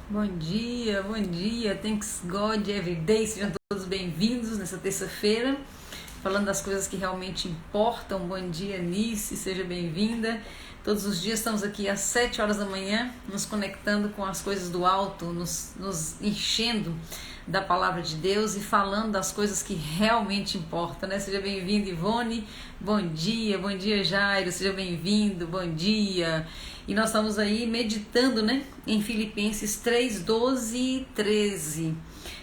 Bom dia, thanks God every day, sejam todos bem-vindos nessa terça-feira, falando das coisas que realmente importam. Bom dia, Nice, seja bem-vinda. Todos os dias estamos aqui às 7 horas da manhã, nos conectando com as coisas do alto, nos enchendo da palavra de Deus e falando das coisas que realmente importam, né? Seja bem-vindo, Ivone, bom dia, Jairo, seja bem-vindo, bom dia. E nós estamos aí meditando, né, em Filipenses 3, 12 e 13,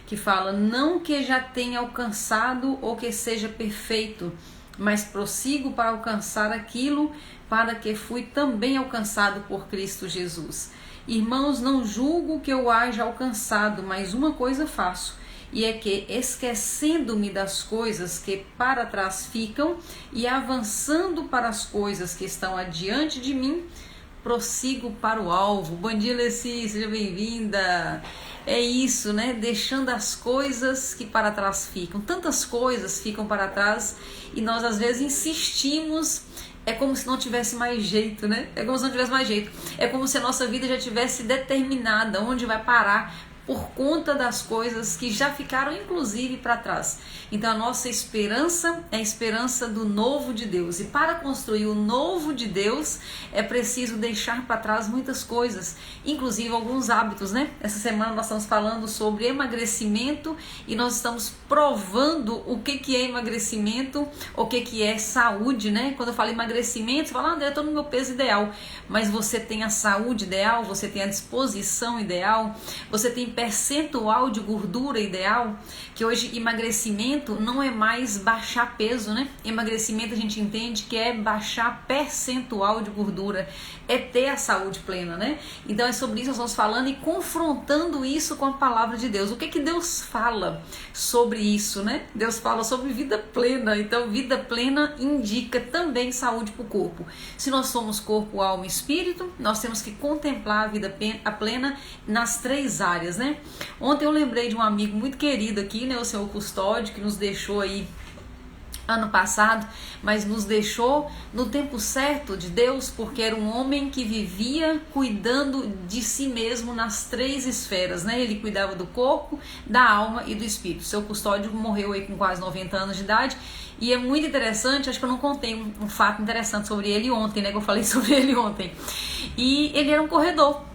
que fala: não que já tenha alcançado ou que seja perfeito, mas prossigo para alcançar aquilo para que fui também alcançado por Cristo Jesus. Irmãos, não julgo que eu haja alcançado, mas uma coisa faço, e é que, esquecendo-me das coisas que para trás ficam e avançando para as coisas que estão adiante de mim, prossigo para o alvo. Bom dia, Leci, seja bem-vinda. É isso, né? Deixando as coisas que para trás ficam. Tantas coisas ficam para trás e nós às vezes insistimos. É como se não tivesse mais jeito, né? É como se não tivesse mais jeito. É como se a nossa vida já tivesse determinada onde vai parar, por conta das coisas que já ficaram inclusive para trás. Então a nossa esperança é a esperança do novo de Deus, e para construir o novo de Deus é preciso deixar para trás muitas coisas, inclusive alguns hábitos, né? Essa semana nós estamos falando sobre emagrecimento e nós estamos provando o que é emagrecimento, o que é saúde, né? Quando eu falo emagrecimento, você fala: André, eu estou no meu peso ideal, mas você tem a saúde ideal, você tem a disposição ideal, você tem percentual de gordura ideal, que hoje emagrecimento não é mais baixar peso, né? Emagrecimento a gente entende que é baixar percentual de gordura, é ter a saúde plena, né? Então é sobre isso que nós estamos falando e confrontando isso com a palavra de Deus. O que Deus fala sobre isso, né? Deus fala sobre vida plena, então vida plena indica também saúde para o corpo. Se nós somos corpo, alma e espírito, nós temos que contemplar a vida plena nas três áreas, né? Ontem eu lembrei de um amigo muito querido aqui, né, o senhor Custódio, que nos deixou aí ano passado, mas nos deixou no tempo certo de Deus, porque era um homem que vivia cuidando de si mesmo nas três esferas, né? Ele cuidava do corpo, da alma e do espírito. O seu Custódio morreu aí com quase 90 anos de idade. E é muito interessante, acho que eu não contei um fato interessante sobre ele ontem, né? Que eu falei sobre ele ontem. E ele era um corredor.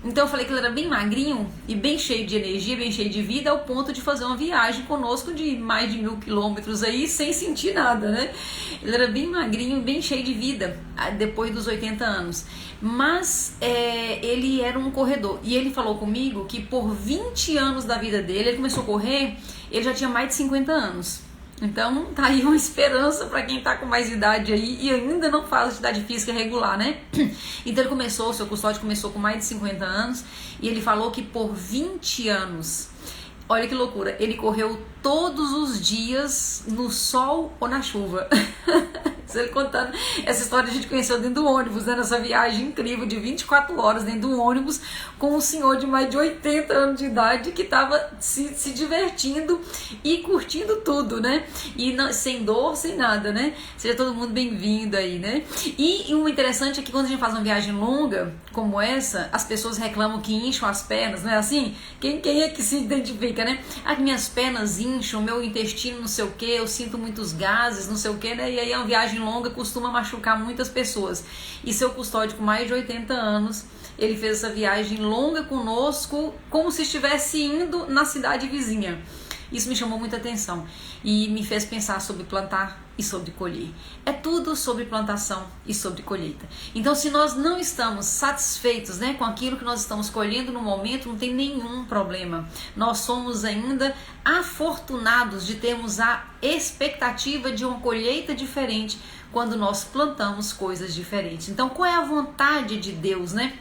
Então eu falei que ele era bem magrinho e bem cheio de energia, bem cheio de vida, ao ponto de fazer uma viagem conosco de mais de 1000 quilômetros aí, sem sentir nada, né? Ele era bem magrinho, bem cheio de vida, depois dos 80 anos. Mas ele era um corredor. E ele falou comigo que por 20 anos da vida dele, ele começou a correr, ele já tinha mais de 50 anos. Então tá aí uma esperança para quem tá com mais idade aí e ainda não faz atividade física regular, né? Então ele começou, o seu Custódio começou com mais de 50 anos e ele falou que por 20 anos, olha que loucura, ele correu todos os dias no sol ou na chuva. Ele contando essa história, a gente conheceu dentro do ônibus, né? Nessa viagem incrível de 24 horas dentro do ônibus com um senhor de mais de 80 anos de idade que estava se divertindo e curtindo tudo, né? E não, sem dor, sem nada, né? Seja todo mundo bem-vindo aí, né? E o interessante é que quando a gente faz uma viagem longa como essa, as pessoas reclamam que incham as pernas, não é assim? Quem é que se identifica, né? As minhas pernas incham, meu intestino não sei o que, eu sinto muitos gases, não sei o que, né? E aí é uma viagem longa costuma machucar muitas pessoas. E seu Custódio, com mais de 80 anos, ele fez essa viagem longa conosco, como se estivesse indo na cidade vizinha. Isso me chamou muita atenção e me fez pensar sobre plantar e sobre colher. É tudo sobre plantação e sobre colheita. Então, se nós não estamos satisfeitos, né, com aquilo que nós estamos colhendo no momento, não tem nenhum problema. Nós somos ainda afortunados de termos a expectativa de uma colheita diferente quando nós plantamos coisas diferentes. Então, qual é a vontade de Deus, né?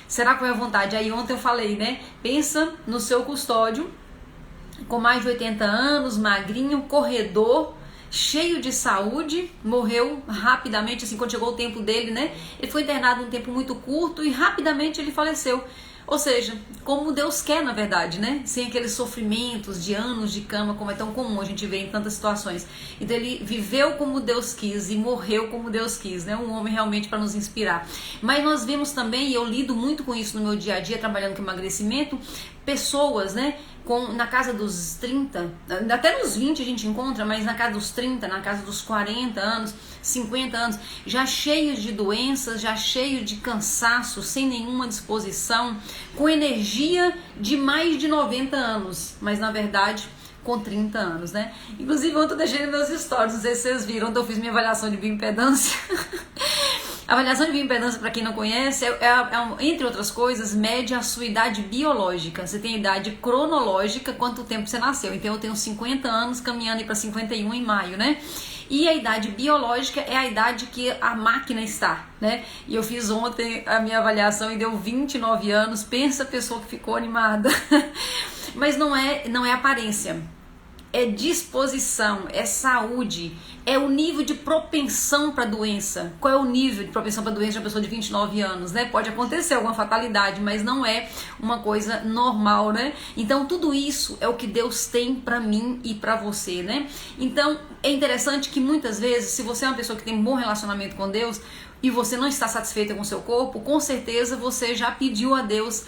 Será qual é a vontade? Aí ontem eu falei, né? Pensa no seu Custódio, com mais de 80 anos, magrinho, corredor, cheio de saúde, morreu rapidamente, assim, quando chegou o tempo dele, né? Ele foi internado um tempo muito curto e rapidamente ele faleceu. Ou seja, como Deus quer, na verdade, né? Sem aqueles sofrimentos de anos de cama, como é tão comum a gente ver em tantas situações. Então ele viveu como Deus quis e morreu como Deus quis, né? Um homem realmente para nos inspirar. Mas nós vemos também, e eu lido muito com isso no meu dia a dia, trabalhando com emagrecimento, pessoas, né? Na casa dos 30, até nos 20 a gente encontra, mas na casa dos 30, na casa dos 40 anos, 50 anos, já cheios de doenças, já cheios de cansaço, sem nenhuma disposição, com energia de mais de 90 anos, mas na verdade com 30 anos, né? Inclusive ontem eu deixei nos meus stories, não sei se vocês viram, ontem eu fiz minha avaliação de bioimpedância. A avaliação de bioimpedância, para quem não conhece, entre outras coisas, mede a sua idade biológica. Você tem a idade cronológica, quanto tempo você nasceu. Então eu tenho 50 anos, caminhando para 51 em maio, né? E a idade biológica é a idade que a máquina está, né? E eu fiz ontem a minha avaliação e deu 29 anos. Pensa a pessoa que ficou animada. Mas não é aparência. É disposição, é saúde, é o nível de propensão para doença. Qual é o nível de propensão para doença de uma pessoa de 29 anos, né? Pode acontecer alguma fatalidade, mas não é uma coisa normal, né? Então tudo isso é o que Deus tem para mim e para você, né? Então é interessante que muitas vezes, se você é uma pessoa que tem um bom relacionamento com Deus, e você não está satisfeita com o seu corpo, com certeza você já pediu a Deus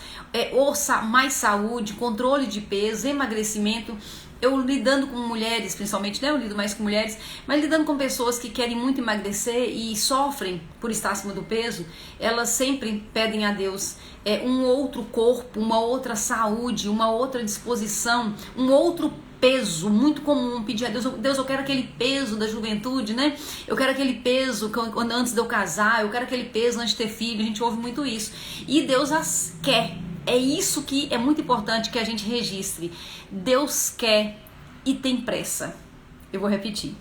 mais saúde, controle de peso, emagrecimento. Eu lidando com mulheres, principalmente, né? Eu lido mais com mulheres, mas lidando com pessoas que querem muito emagrecer e sofrem por estar acima do peso, elas sempre pedem a Deus um outro corpo, uma outra saúde, uma outra disposição, um outro peso. Muito comum pedir a Deus, Deus, eu quero aquele peso da juventude, né? Eu quero aquele peso antes de eu casar, eu quero aquele peso antes de ter filho. A gente ouve muito isso. E Deus as quer. É isso que é muito importante que a gente registre. Deus quer e tem pressa. Eu vou repetir.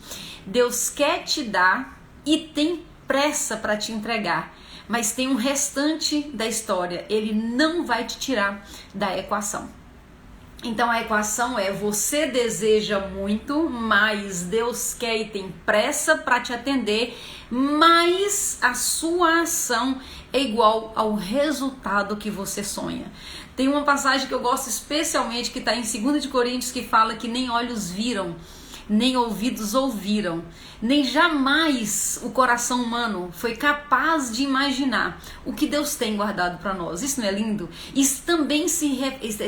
Deus quer te dar e tem pressa para te entregar. Mas tem um restante da história. Ele não vai te tirar da equação. Então a equação é: você deseja muito, mas Deus quer e tem pressa para te atender, mas a sua ação é igual ao resultado que você sonha. Tem uma passagem que eu gosto especialmente, que está em 2 de Coríntios, que fala que nem olhos viram, nem ouvidos ouviram, nem jamais o coração humano foi capaz de imaginar o que Deus tem guardado para nós. Isso não é lindo? Isso também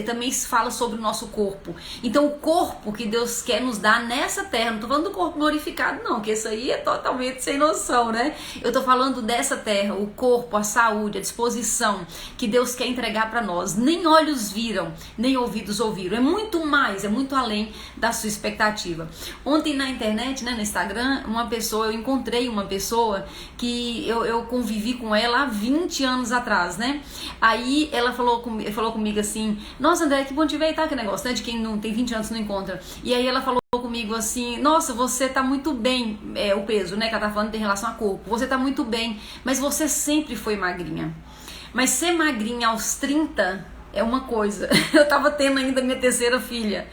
também se fala sobre o nosso corpo. Então o corpo que Deus quer nos dar nessa terra, não estou falando do corpo glorificado não, que isso aí é totalmente sem noção, né? Eu estou falando dessa terra, o corpo, a saúde, a disposição que Deus quer entregar para nós. Nem olhos viram, nem ouvidos ouviram. É muito mais, é muito além da sua expectativa. Ontem na internet, né, no Instagram, eu encontrei uma pessoa que eu convivi com ela há 20 anos atrás, né? Aí ela falou comigo assim: nossa, André, que bom te ver, tá? Que negócio, né? De quem não tem 20 anos não encontra. E aí ela falou comigo assim: nossa, você tá muito bem, o peso, né? Que ela tá falando tem relação a corpo. Você tá muito bem, mas você sempre foi magrinha. Mas ser magrinha aos 30 é uma coisa. Eu tava tendo ainda minha terceira filha.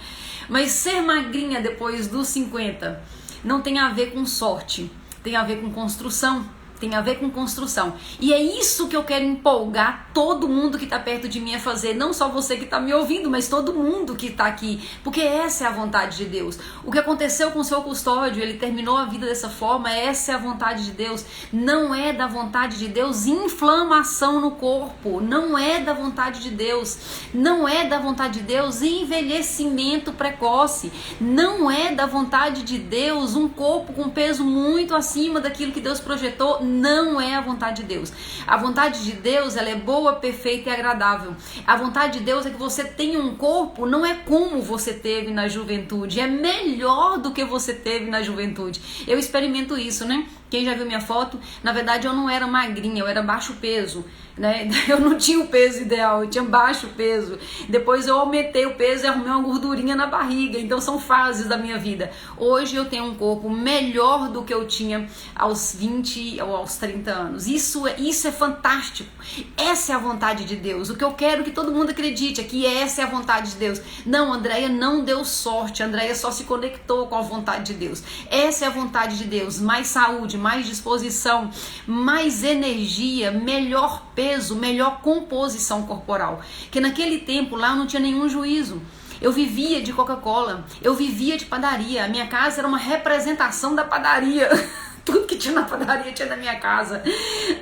Mas ser magrinha depois dos 50 não tem a ver com sorte, tem a ver com construção. Tem a ver com construção. E é isso que eu quero empolgar todo mundo que está perto de mim a fazer. Não só você que está me ouvindo, mas todo mundo que está aqui. Porque essa é a vontade de Deus. O que aconteceu com o seu custódio, ele terminou a vida dessa forma, essa é a vontade de Deus. Não é da vontade de Deus inflamação no corpo. Não é da vontade de Deus. Não é da vontade de Deus envelhecimento precoce. Não é da vontade de Deus um corpo com peso muito acima daquilo que Deus projetou. Não é a vontade de Deus. A vontade de Deus, ela é boa, perfeita e agradável. A vontade de Deus é que você tenha um corpo, não é como você teve na juventude, é melhor do que você teve na juventude. Eu experimento isso, né? Quem já viu minha foto, na verdade eu não era magrinha, eu era baixo peso, né? Eu não tinha o peso ideal, eu tinha baixo peso. Depois eu aumentei o peso e arrumei uma gordurinha na barriga. Então são fases da minha vida. Hoje eu tenho um corpo melhor do que eu tinha aos 20 ou aos 30 anos. Isso é fantástico. Essa é a vontade de Deus. O que eu quero que todo mundo acredite é que essa é a vontade de Deus. Não, Andréia não deu sorte. Andréia só se conectou com a vontade de Deus. Essa é a vontade de Deus. Mais saúde, mais disposição, mais energia, melhor peso, melhor composição corporal. Que naquele tempo lá eu não tinha nenhum juízo. Eu vivia de Coca-Cola, eu vivia de padaria. A minha casa era uma representação da padaria. Tudo que tinha na padaria tinha na minha casa.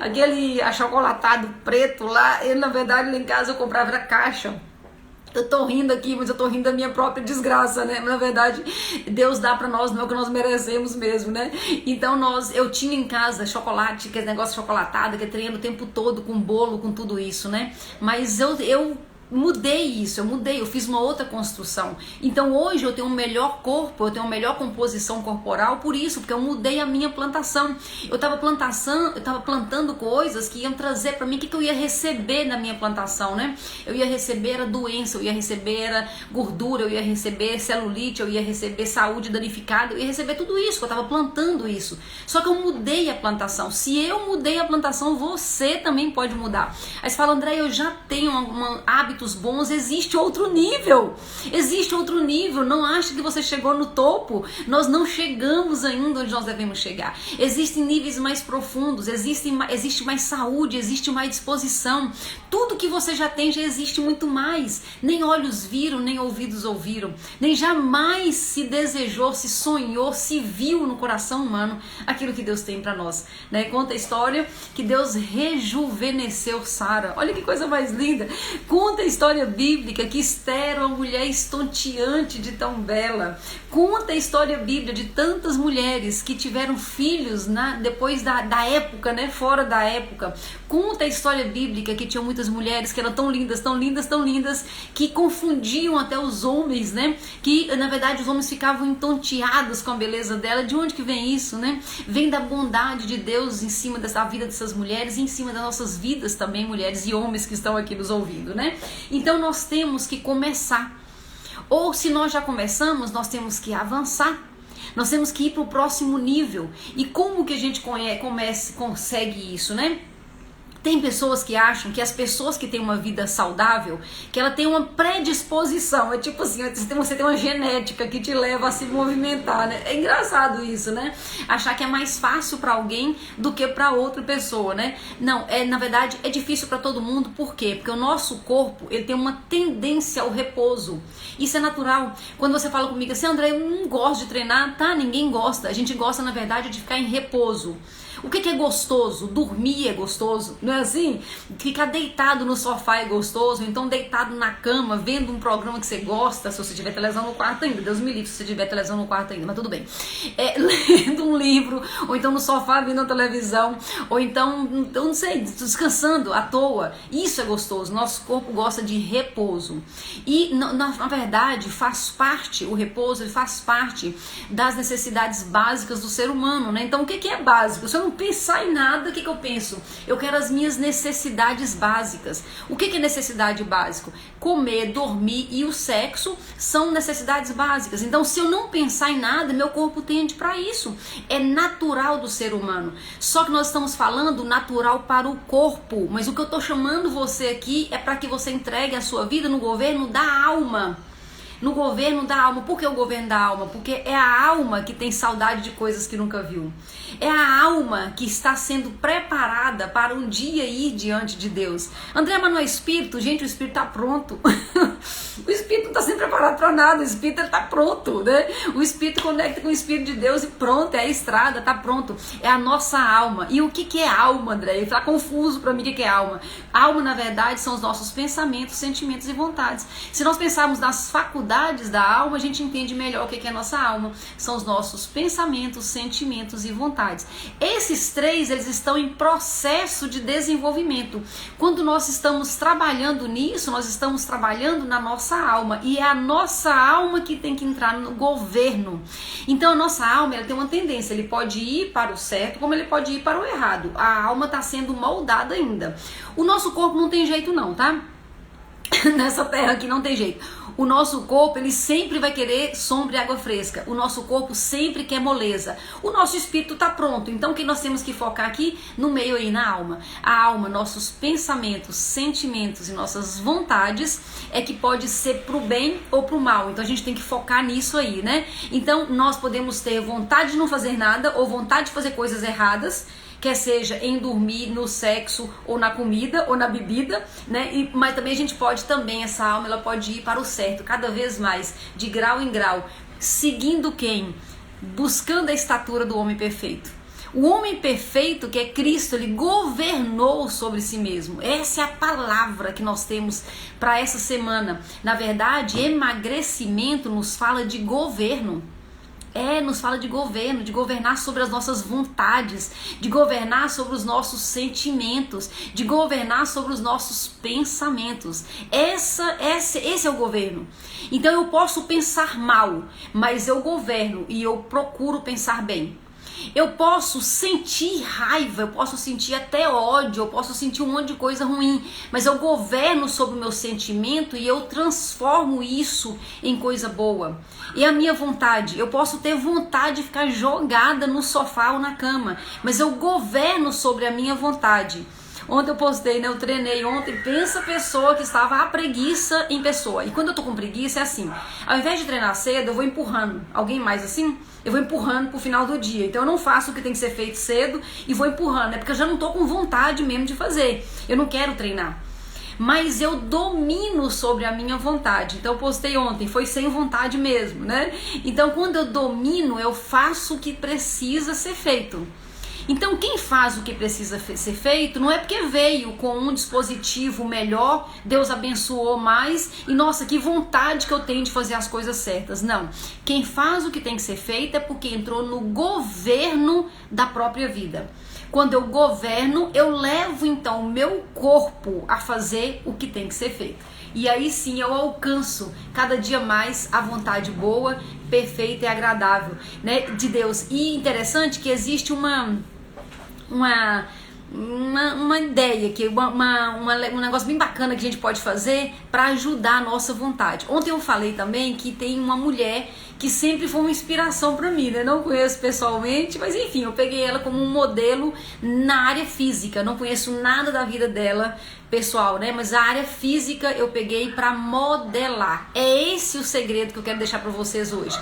Aquele achocolatado preto lá, na verdade lá em casa eu comprava era caixa. Eu tô rindo aqui, mas eu tô rindo da minha própria desgraça, né? Na verdade, Deus dá pra nós, não é o que nós merecemos mesmo, né? Então eu tinha em casa chocolate, aquele negócio chocolatado, que eu treino o tempo todo com bolo, com tudo isso, né? Mas eu mudei isso, eu fiz uma outra construção. Então hoje eu tenho um melhor corpo, eu tenho uma melhor composição corporal por isso, porque eu mudei a minha plantação. Eu tava plantando coisas que iam trazer para mim, o que eu ia receber na minha plantação, né? Eu ia receber a doença, eu ia receber a gordura, eu ia receber celulite, eu ia receber saúde danificada, eu ia receber tudo isso, eu tava plantando isso. Só que eu mudei a plantação. Se eu mudei a plantação, você também pode mudar. Aí você fala, André, eu já tenho um hábito bons, existe outro nível, não acha que você chegou no topo, nós não chegamos ainda onde nós devemos chegar, existem níveis mais profundos, existe mais saúde, existe mais disposição, tudo que você já tem já existe muito mais, nem olhos viram, nem ouvidos ouviram, nem jamais se desejou, se sonhou, se viu no coração humano aquilo que Deus tem para nós, né? Conta a história que Deus rejuvenesceu Sara, olha que coisa mais linda, conta a história bíblica que Esther era uma mulher estonteante de tão bela. Conta a história bíblica de tantas mulheres que tiveram filhos depois da época, né? Fora da época. Conta a história bíblica que tinham muitas mulheres que eram tão lindas, tão lindas, tão lindas, que confundiam até os homens, né? Que na verdade os homens ficavam entonteados com a beleza dela. De onde que vem isso, né? Vem da bondade de Deus em cima da vida dessas mulheres e em cima das nossas vidas também, mulheres e homens que estão aqui nos ouvindo, né? Então nós temos que começar, ou se nós já começamos, nós temos que avançar, nós temos que ir para o próximo nível. E como que a gente consegue isso, né? Tem pessoas que acham que as pessoas que têm uma vida saudável, que ela tem uma predisposição, é tipo assim, você tem uma genética que te leva a se movimentar, né? É engraçado isso, né? Achar que é mais fácil para alguém do que para outra pessoa, né? Não, na verdade é difícil para todo mundo, por quê? Porque o nosso corpo, ele tem uma tendência ao repouso. Isso é natural. Quando você fala comigo assim, André, eu não gosto de treinar, tá? Ninguém gosta. A gente gosta, na verdade, de ficar em repouso. O que é gostoso? Dormir é gostoso, não é assim? Ficar deitado no sofá é gostoso, então deitado na cama, vendo um programa que você gosta, se você tiver televisão no quarto ainda, Deus me livre se você tiver televisão no quarto ainda, mas tudo bem. Lendo um livro, ou então no sofá vendo a televisão, ou então, eu não sei, descansando à toa, isso é gostoso, nosso corpo gosta de repouso. E na verdade o repouso ele faz parte das necessidades básicas do ser humano, né? Então o que é básico? Se eu não pensar em nada, o que eu penso? Eu quero as minhas necessidades básicas. O que é necessidade básica? Comer, dormir e o sexo são necessidades básicas. Então, se eu não pensar em nada, meu corpo tende para isso. É natural do ser humano. Só que nós estamos falando natural para o corpo. Mas o que eu estou chamando você aqui é para que você entregue a sua vida no governo da alma. No governo da alma. Por que o governo da alma? Porque é a alma que tem saudade de coisas que nunca viu. É a alma que está sendo preparada para um dia ir diante de Deus. André, mas não é espírito? Gente, o espírito está pronto. O espírito não está sendo preparado para nada. O espírito está pronto, né? O espírito conecta com o espírito de Deus e pronto, é a estrada, está pronto. É a nossa alma. E o que é alma, André? Ele está confuso para mim o que é alma. Alma, na verdade, são os nossos pensamentos, sentimentos e vontades. Se nós pensarmos nas faculdades da alma, a gente entende melhor o que é a nossa alma. São os nossos pensamentos, sentimentos e vontades. Esses três, eles estão em processo de desenvolvimento. Quando nós estamos trabalhando nisso, nós estamos trabalhando na nossa alma. E é a nossa alma que tem que entrar no governo. Então a nossa alma, ela tem uma tendência. Ele pode ir para o certo, como ele pode ir para o errado. A alma está sendo moldada ainda. O nosso corpo não tem jeito não, tá? Nessa terra aqui não tem jeito. O nosso corpo, ele sempre vai querer sombra e água fresca. O nosso corpo sempre quer moleza. O nosso espírito está pronto. Então, o que nós temos que focar aqui? No meio aí, na alma. A alma, nossos pensamentos, sentimentos e nossas vontades é que pode ser pro bem ou pro mal. Então, a gente tem que focar nisso aí, né? Então, nós podemos ter vontade de não fazer nada ou vontade de fazer coisas erradas. quer seja em dormir, no sexo, ou na comida, ou na bebida, né? Mas também a gente pode também, essa alma, ela pode ir para o certo, cada vez mais, de grau em grau, seguindo quem? Buscando a estatura do homem perfeito. O homem perfeito, que é Cristo, ele governou sobre si mesmo. Essa é a palavra que nós temos para essa semana. Na verdade, emagrecimento nos fala de governo. Nos fala de governo, de governar sobre as nossas vontades, de governar sobre os nossos sentimentos, de governar sobre os nossos pensamentos. Esse é o governo. Então eu posso pensar mal, mas eu governo e eu procuro pensar bem. Eu posso sentir raiva, eu posso sentir até ódio, eu posso sentir um monte de coisa ruim, mas eu governo sobre o meu sentimento e eu transformo isso em coisa boa. E a minha vontade, eu posso ter vontade de ficar jogada no sofá ou na cama, mas eu governo sobre a minha vontade. Ontem eu postei, né? Eu treinei ontem. Pensa a pessoa que estava a preguiça em pessoa. E quando eu tô com preguiça é assim. Ao invés de treinar cedo, eu vou empurrando. Alguém mais assim? Eu vou empurrando pro final do dia. Então eu não faço o que tem que ser feito cedo e vou empurrando. É porque eu já não tô com vontade mesmo de fazer. Eu não quero treinar. Mas eu domino sobre a minha vontade. Então eu postei ontem, foi sem vontade mesmo, né? Então quando eu domino, eu faço o que precisa ser feito. Então quem faz o que precisa ser feito não é porque veio com um dispositivo melhor, Deus abençoou mais e nossa, que vontade que eu tenho de fazer as coisas certas. Não, quem faz o que tem que ser feito é porque entrou no governo da própria vida. Quando eu governo, eu levo então o meu corpo a fazer o que tem que ser feito. E aí sim eu alcanço cada dia mais a vontade boa, perfeita e agradável, né, de Deus. E interessante que existe uma ideia, um negócio bem bacana que a gente pode fazer para ajudar a nossa vontade. Ontem eu falei também que tem uma mulher que sempre foi uma inspiração para mim, né? Não conheço pessoalmente, mas enfim, eu peguei ela como um modelo na área física. Não conheço nada da vida dela pessoal, né? Mas a área física eu peguei para modelar. É esse o segredo que eu quero deixar para vocês hoje.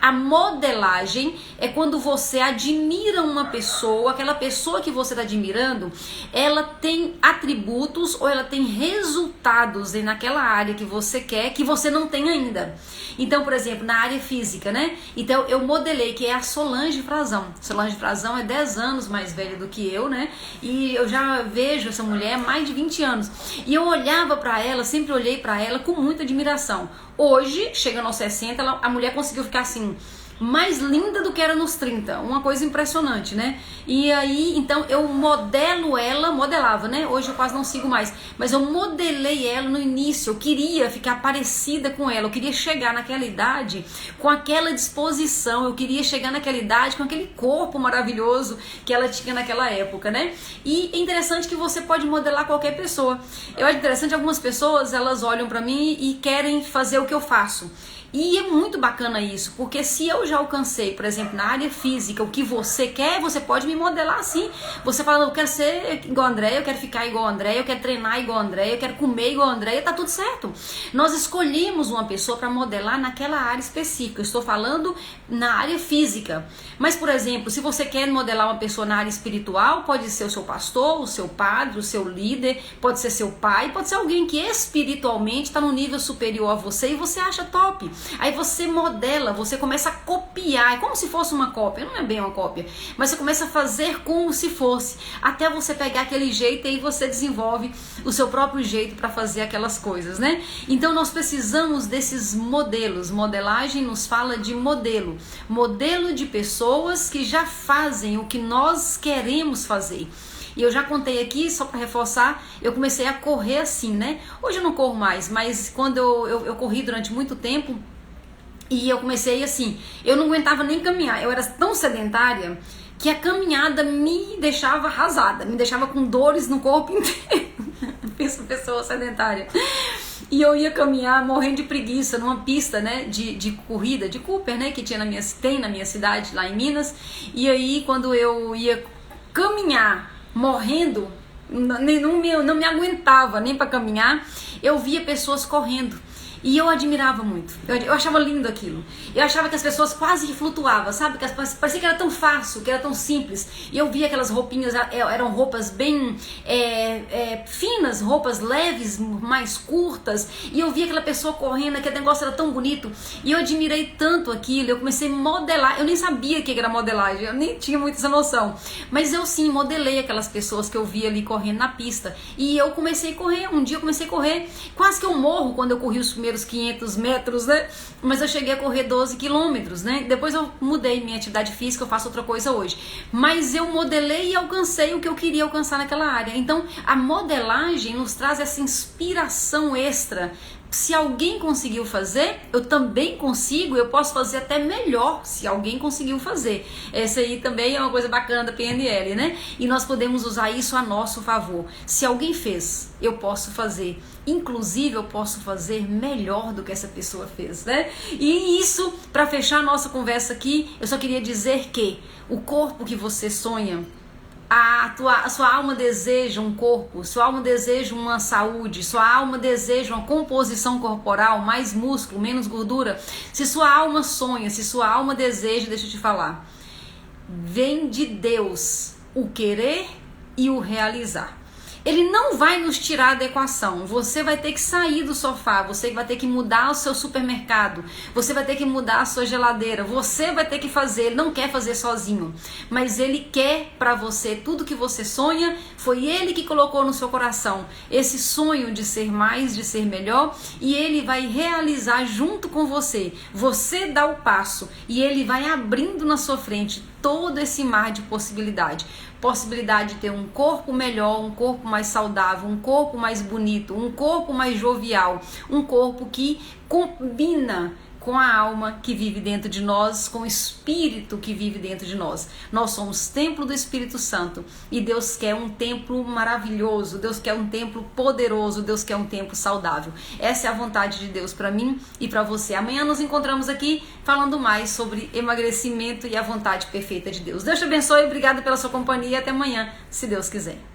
A modelagem é quando você admira uma pessoa, aquela pessoa que você está admirando, ela tem atributos ou ela tem resultados naquela área que você quer, que você não tem ainda. Então, por exemplo, na área física, né? Então eu modelei, que é a Solange Frazão. Solange Frazão é 10 anos mais velha do que eu, né? E eu já vejo essa mulher há mais de 20 anos. E eu olhava pra ela, sempre olhei pra ela com muita admiração. Hoje, chegando aos 60, a mulher conseguiu ficar assim, mais linda do que era nos 30, uma coisa impressionante, né? E aí, então, eu modelava, né? Hoje eu quase não sigo mais, mas eu modelei ela no início, eu queria ficar parecida com ela, eu queria chegar naquela idade com aquela disposição, eu queria chegar naquela idade com aquele corpo maravilhoso que ela tinha naquela época, né? E é interessante que você pode modelar qualquer pessoa. Eu acho interessante, algumas pessoas, elas olham pra mim e querem fazer o que eu faço. E é muito bacana isso, porque se eu já alcancei, por exemplo, na área física, o que você quer, você pode me modelar assim. Você fala, eu quero ser igual a Andréia, eu quero ficar igual a Andréia, eu quero treinar igual a Andréia, eu quero comer igual a Andréia, tá tudo certo. Nós escolhemos uma pessoa para modelar naquela área específica. Eu estou falando na área física. Mas, por exemplo, se você quer modelar uma pessoa na área espiritual, pode ser o seu pastor, o seu padre, o seu líder, pode ser seu pai, pode ser alguém que espiritualmente está no nível superior a você e você acha top. Aí você modela, você começa a copiar, é como se fosse uma cópia, não é bem uma cópia, mas você começa a fazer como se fosse, até você pegar aquele jeito e aí você desenvolve o seu próprio jeito para fazer aquelas coisas, né? Então nós precisamos desses modelos. Modelagem nos fala de modelo de pessoas que já fazem o que nós queremos fazer. E eu já contei aqui, só para reforçar, eu comecei a correr assim, né? Hoje eu não corro mais, mas quando eu corri durante muito tempo, e eu comecei assim, eu não aguentava nem caminhar, eu era tão sedentária que a caminhada me deixava arrasada, me deixava com dores no corpo inteiro. Pensa pessoa sedentária. E eu ia caminhar morrendo de preguiça numa pista, né, de corrida, de Cooper, né, que tem na minha cidade, lá em Minas. E aí quando eu ia caminhar morrendo, não me aguentava nem para caminhar, eu via pessoas correndo. E eu admirava muito, eu achava lindo aquilo. Eu achava que as pessoas quase que flutuavam, sabe? Que parecia que era tão fácil, que era tão simples. E eu via aquelas roupinhas, eram roupas bem finas, roupas leves, mais curtas. E eu via aquela pessoa correndo, aquele negócio era tão bonito. E eu admirei tanto aquilo, eu comecei a modelar. Eu nem sabia o que era modelagem, eu nem tinha muito essa noção. Mas eu sim, modelei aquelas pessoas que eu via ali correndo na pista. E eu comecei a correr, um dia eu comecei a correr. Quase que eu morro quando eu corri os primeiros 500 metros, né? Mas eu cheguei a correr 12 quilômetros, né? Depois eu mudei minha atividade física, eu faço outra coisa hoje. Mas eu modelei e alcancei o que eu queria alcançar naquela área. Então, a modelagem nos traz essa inspiração extra. Se alguém conseguiu fazer, eu também consigo, eu posso fazer até melhor se alguém conseguiu fazer. Essa aí também é uma coisa bacana da PNL, né? E nós podemos usar isso a nosso favor. Se alguém fez, eu posso fazer. Inclusive, eu posso fazer melhor do que essa pessoa fez, né? E isso, para fechar a nossa conversa aqui, eu só queria dizer que o corpo que você sonha, a sua alma deseja um corpo, sua alma deseja uma saúde, sua alma deseja uma composição corporal, mais músculo, menos gordura. Se sua alma sonha, se sua alma deseja, deixa eu te falar, vem de Deus o querer e o realizar. Ele não vai nos tirar da equação. Você vai ter que sair do sofá, você vai ter que mudar o seu supermercado, você vai ter que mudar a sua geladeira, você vai ter que fazer. Ele não quer fazer sozinho, mas ele quer para você tudo que você sonha. Foi ele que colocou no seu coração esse sonho de ser mais, de ser melhor, e ele vai realizar junto com você. Você dá o passo e ele vai abrindo na sua frente todo esse mar de possibilidade. Possibilidade de ter um corpo melhor, um corpo mais saudável, um corpo mais bonito, um corpo mais jovial, um corpo que combina com a alma que vive dentro de nós, com o Espírito que vive dentro de nós. Nós somos templo do Espírito Santo e Deus quer um templo maravilhoso, Deus quer um templo poderoso, Deus quer um templo saudável. Essa é a vontade de Deus para mim e para você. Amanhã nos encontramos aqui falando mais sobre emagrecimento e a vontade perfeita de Deus. Deus te abençoe, obrigada pela sua companhia e até amanhã, se Deus quiser.